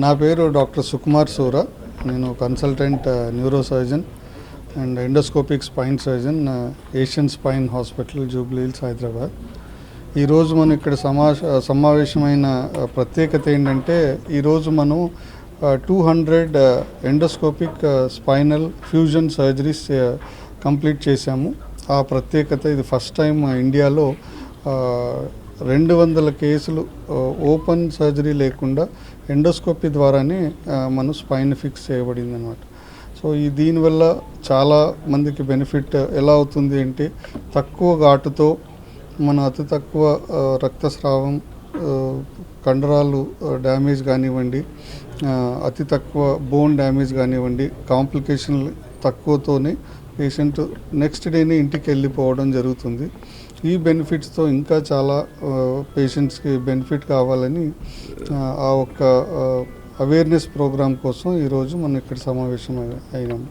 నా పేరు డాక్టర్ సుకుమార్ సూరా. నేను consultant neuro surgeon and endoscopic spine surgeon Asian spine hospital Jubilee hills Hyderabad. ఈరోజు మనం ఇక్కడ సమావేశమైన ప్రత్యేకత ఏంటంటే ఈరోజు మనం 200 endoscopic spinal fusion surgeries complete చేశాము. ఆ ప్రత్యేకత ఇది ఫస్ట్ టైం ఇండియాలో 200 కేసులు ఓపెన్ సర్జరీ లేకుండా ఎండోస్కోపీ ద్వారానే మనం స్పైన్ ఫిక్స్ చేయబడింది అన్నమాట. సో దీనివల్ల చాలా మందికి బెనిఫిట్ ఎలా అవుతుంది అంటే తక్కువ ఘాటుతో మన అతి తక్కువ రక్తస్రావం, కండరాలు డ్యామేజ్ కానివ్వండి, అతి తక్కువ బోన్ డ్యామేజ్ కానివ్వండి, కాంప్లికేషన్లు తక్కువతోనే పేషెంట్ నెక్స్ట్ డేనే ఇంటికి వెళ్ళిపోవడం జరుగుతుంది. ఈ బెనిఫిట్స్తో ఇంకా చాలా పేషెంట్స్కి బెనిఫిట్ కావాలని ఆ ఒక్క అవేర్నెస్ ప్రోగ్రామ్ కోసం ఈరోజు మనం ఇక్కడ సమావేశం అయినాము.